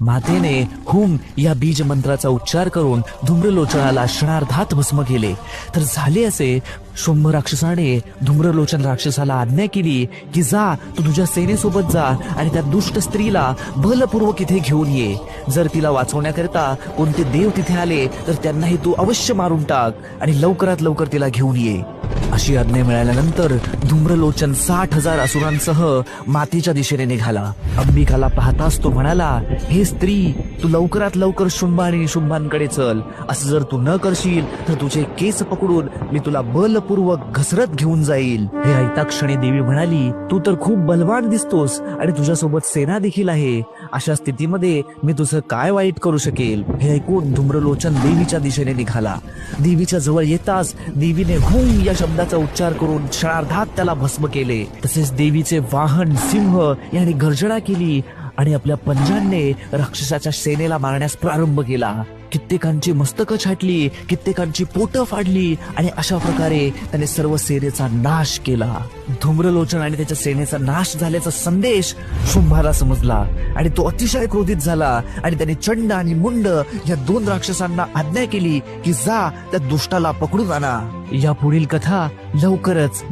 मातेने हुम या बीज मंत्राचा उच्चार करून धूम्रलोचनाला क्षणार्धात भस्म केले. तर झाले असे, शुंभ राक्षसाने धूम्रलोचन राक्षसाला आज्ञा केली की जा, तू तुझ्या सेनेसोबत जा आणि त्या दुष्ट स्त्रीला बलपूर्वक इथे घेऊन ये. जर तिला वाचवण्याकरिता कोणते देव तिथे आले तर त्यांनाही तू अवश्य मारून टाक आणि लवकरात लवकर तिला घेऊन ये. अशी आज्ञा मिळाल्यानंतर धूम्रलोचन 60,000 असुरांसह मातेच्या दिशेने निघाला. अंबिकाला पाहताच तो म्हणाला, हे स्त्री, तू लवकरात लवकर शुंभ आणि शुंभांकडे चल. असं जर तू न करशील तर तुझे केस पकडून मी तुला बलपूर्वक घसरत घेऊन जाईल. हे ऐकता क्षणी देवी म्हणाली, तू तर खूप बलवान दिसतोस आणि तुझ्यासोबत सेना देखील आहे. अशा स्थितीमध्ये मी तुझं काय वाईट करू शकेल. हे ऐकून धूम्रलोचन देवीच्या दिशेने निघाला. देवीच्या जवळ येताच देवीने हुम या शब्दाचा उच्चार करून क्षणार्धात त्याला भस्म केले. तसेच देवीचे वाहन सिंह याने गर्जना केली आणि आपल्या पंजांनी राक्षसाच्या सेनेला मारण्यास प्रारंभ केला. कित्येकांची मस्तकं छाटली, कित्येकांची पोटं फाडली आणि अशा प्रकारे त्याने सर्व सेनेचा नाश केला. धूम्रलोचन आणि त्याच्या सेनेचा नाश झाल्याचा संदेश शुंभाला समजला आणि तो अतिशय क्रोधित झाला आणि त्याने चंड आणि मुंड या 2 राक्षसांना आज्ञा केली की जा, त्या दुष्टाला पकडून आणा. या पुढील कथा लवकरच